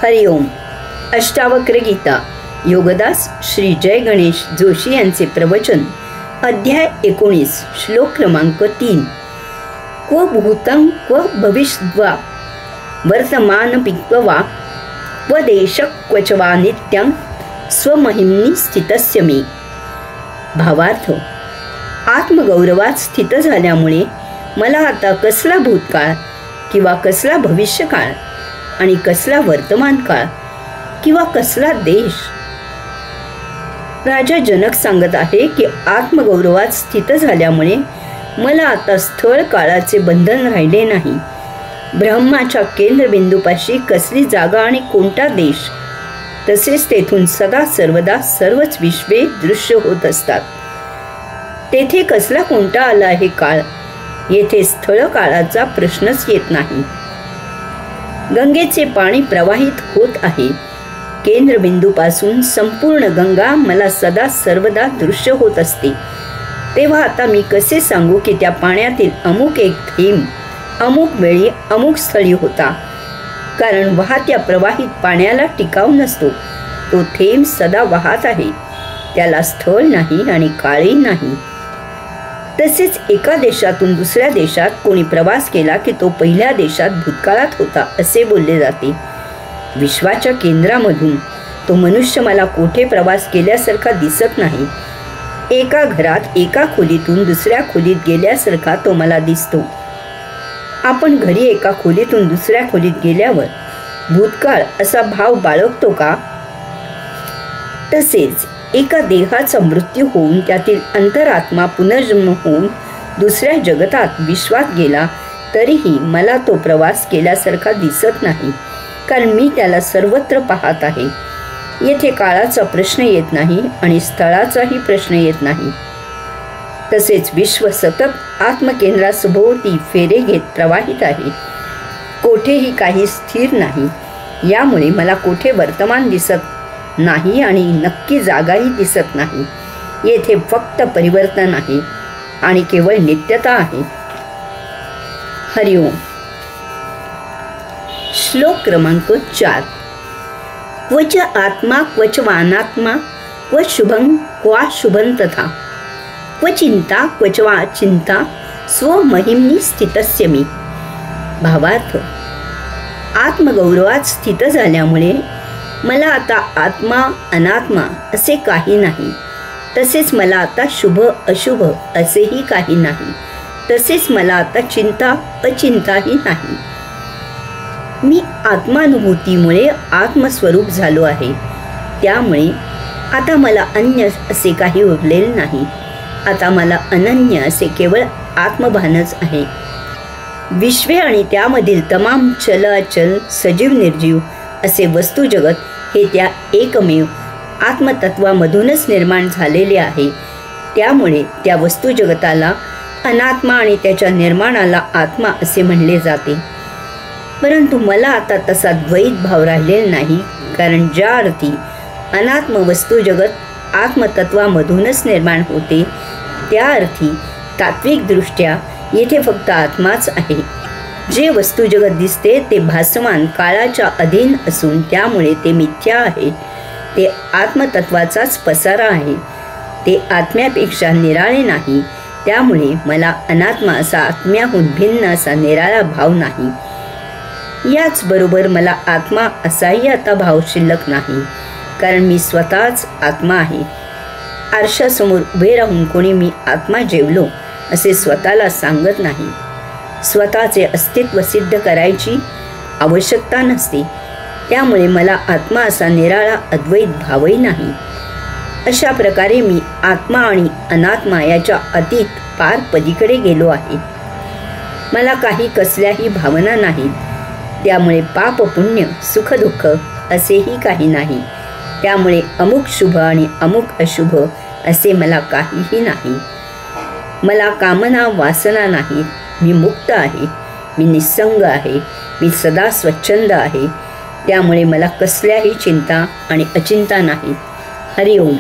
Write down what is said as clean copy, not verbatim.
हरिओम. अष्टावक्र गीता योगदास श्री जय गणेश जोशी यांचे प्रवचन. अध्याय 19 श्लोक क्रमांक 3. क्व भूतं क्व भविष्यद्वा वर्तमानपिक्व वा क्व देशः क्वच वा नित्यं स्वमहिम्नि स्थितस्य मी. भावार्थ. आत्मगौरवात स्थित झाल्यामुळे मला आता कसला भूतकाळ किंवा कसला भविष्यकाळ आणि कसला वर्तमान काळ किंवा कसला देश. राजा जनक सांगत आहे की आत्मगौरवात स्थित झाल्यामुळे मला आता स्थळ काळाचे बंधन राहिले नाही. ब्रह्माच्या केंद्रबिंदूपाशी कसली जागा आणि कोणता देश, तसेच तेथून सदा सर्वदा सर्वच विश्वे दृश्य होत असतात. तेथे कसला कोणता आला आहे काळ. येथे स्थळ काळाचा प्रश्नच येत नाही. गंगेचे पाणी प्रवाहित होत आहे. केंद्रबिंदूपासून संपूर्ण गंगा मला सदा सर्वदा दृश्य होत असते. तेव्हा आता मी कसे सांगू की त्या पाण्यातील अमुक एक थेंब अमुक वेळी अमुक स्थळी होता. कारण वाहत्या प्रवाहित पाण्याला टिकाव नसतो. तो थेंब सदा वाहत आहे. त्याला स्थळ नाही आणि काळही नाही. तसेच एका देशातून दुसऱ्या देशात कोणी प्रवास केला की तो पहिल्या देशात भूतकाळात होता असे बोलले जाते. विश्वाच्या केंद्रामधून तो मनुष्य मला कोठे प्रवास केल्यासारखा दिसत नाही. एका घरात एका खोलीतून दुसऱ्या खोलीत गेल्यासारखा तो मला दिसतो. आपण घरी एका खोलीतून दुसऱ्या खोलीत गेल्यावर भूतकाळ असा भाव बाळगतो का? तसेच एका देहाचा मृत्यू होऊन त्यातील अंतरात्मा पुनर्जन्म होऊन दुसऱ्या जगतात विश्वात गेला तरीही मला तो प्रवास केल्यासारखा दिसत नाही. कारण मी त्याला सर्वत्र पाहत आहे. येथे काळाचा प्रश्न येत नाही आणि स्थळाचाही प्रश्न येत नाही. तसेच विश्व सतत आत्मकेंद्रासभोवती फेरे घेत प्रवाहित आहे. कोठेही काही स्थिर नाही. यामुळे मला कोठे वर्तमान दिसत नाही आणि नक्की जागाही दिसत नाही. येथे फक्त परिवर्तन आहे आणि केवळ नित्यता आहे. हरिओम. श्लोक क्रमांक 4. क्वच आत्मा क्वच वानात्मा क्व शुभं क्वा शुभं तथा क्व चिंता क्वच वा चिंता स्वमहिम्नि स्थितस्य मी. भावार्थ. आत्मगौरवात स्थित झाल्यामुळे मला आता आत्मा अनात्मा असे काही नाही. तसेच मला आता शुभ अशुभ असेही काही नाही. तसेच मला आता चिंता अचिंताही नाही. मी आत्मानुभूतीमुळे आत्मस्वरूप झालो आहे. त्यामुळे आता मला अन्य असे काही उरलेले नाही. आता मला अनन्य असे केवळ आत्मभानच आहे. विश्वे आणि त्यामधील तमाम चल अचल सजीव निर्जीव असे वस्तू जगत हे त्या एकमेव आत्मतत्वामधूनच निर्माण झालेले आहे. त्यामुळे त्या वस्तू जगताला अनात्मा आणि त्याच्या निर्माणाला आत्मा असे म्हणले जाते. परंतु मला आता तसा द्वैत भाव राहिलेला नाही. कारण ज्या अर्थी अनात्म वस्तू जगत आत्मतत्वामधूनच निर्माण होते त्या अर्थी तात्विकदृष्ट्या येथे फक्त आत्माच आहे. जे वस्तू जगत दिसते ते भासमान काळाच्या अधीन असून त्यामुळे ते मिथ्या आहे. ते आत्मतत्वाचाच पसारा आहे. ते आत्म्यापेक्षा निराळे नाही. त्यामुळे मला अनात्मा असा आत्म्याहून भिन्न असा निराळा भाव नाही. याचबरोबर मला आत्मा असाही आता भाव शिल्लक नाही. कारण मी स्वतःच आत्मा आहे. आरशासमोर उभे राहून कोणी मी आत्मा जेवलो असे स्वतःला सांगत नाही. स्वतःचे अस्तित्व सिद्ध करायची आवश्यकता नसते. त्यामुळे मला आत्मा असा निराळा अद्वैत भावही नाही. अशा प्रकारे मी आत्मा आणि अनात्मा याच्या अतीत पार पलीकडे गेलो आहे. मला काही कसल्याही भावना नाहीत. त्यामुळे पाप पुण्य सुख दुःख असेही काही नाही. त्यामुळे अमुक शुभ आणि अमुक अशुभ असे मला काहीही नाही. मला कामना वासना नाहीत. मी मुक्त आहे. मी निस्संग आहे. मी सदा स्वच्छंद आहे. त्यामुळे मला कसल्याही चिंता आणि अचिंता नाही. हरिओम.